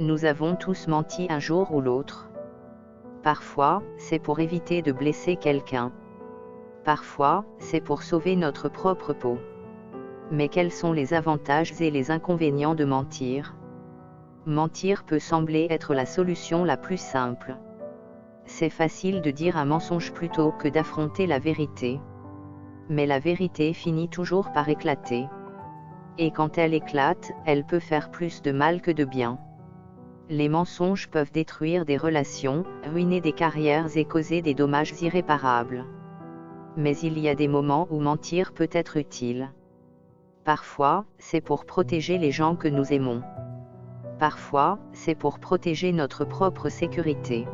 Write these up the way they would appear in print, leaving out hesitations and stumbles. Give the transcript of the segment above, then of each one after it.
nous avons tous menti un jour ou l'autre. Parfois, c'est pour éviter de blesser quelqu'un. Parfois, c'est pour sauver notre propre peau. Mais quels sont les avantages et les inconvénients de mentir? Mentir peut sembler être la solution la plus simple. C'est facile de dire un mensonge plutôt que d'affronter la vérité. Mais la vérité finit toujours par éclater. Et quand elle éclate, elle peut faire plus de mal que de bien. Les mensonges peuvent détruire des relations, ruiner des carrières et causer des dommages irréparables. Mais il y a des moments où mentir peut être utile. Parfois, c'est pour protéger les gens que nous aimons. Parfois, c'est pour protéger notre propre sécurité.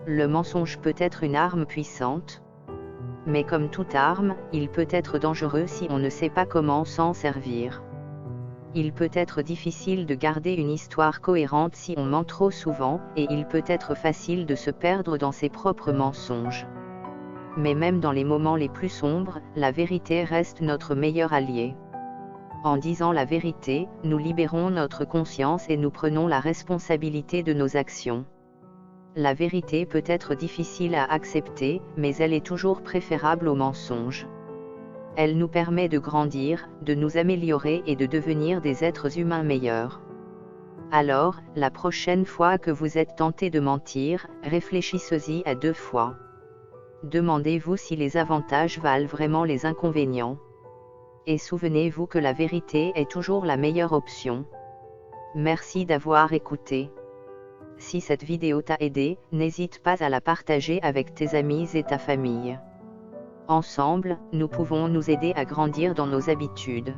Le mensonge peut être une arme puissante. Mais comme toute arme, il peut être dangereux si on ne sait pas comment s'en servir. Il peut être difficile de garder une histoire cohérente si on ment trop souvent, et il peut être facile de se perdre dans ses propres mensonges. Mais même dans les moments les plus sombres, la vérité reste notre meilleur allié. En disant la vérité, nous libérons notre conscience et nous prenons la responsabilité de nos actions. La vérité peut être difficile à accepter, mais elle est toujours préférable au mensonge. Elle nous permet de grandir, de nous améliorer et de devenir des êtres humains meilleurs. Alors, la prochaine fois que vous êtes tenté de mentir, réfléchissez-y à 2 fois. Demandez-vous si les avantages valent vraiment les inconvénients. Et souvenez-vous que la vérité est toujours la meilleure option. Merci d'avoir écouté. Si cette vidéo t'a aidé, n'hésite pas à la partager avec tes amis et ta famille. Ensemble, nous pouvons nous aider à grandir dans nos habitudes.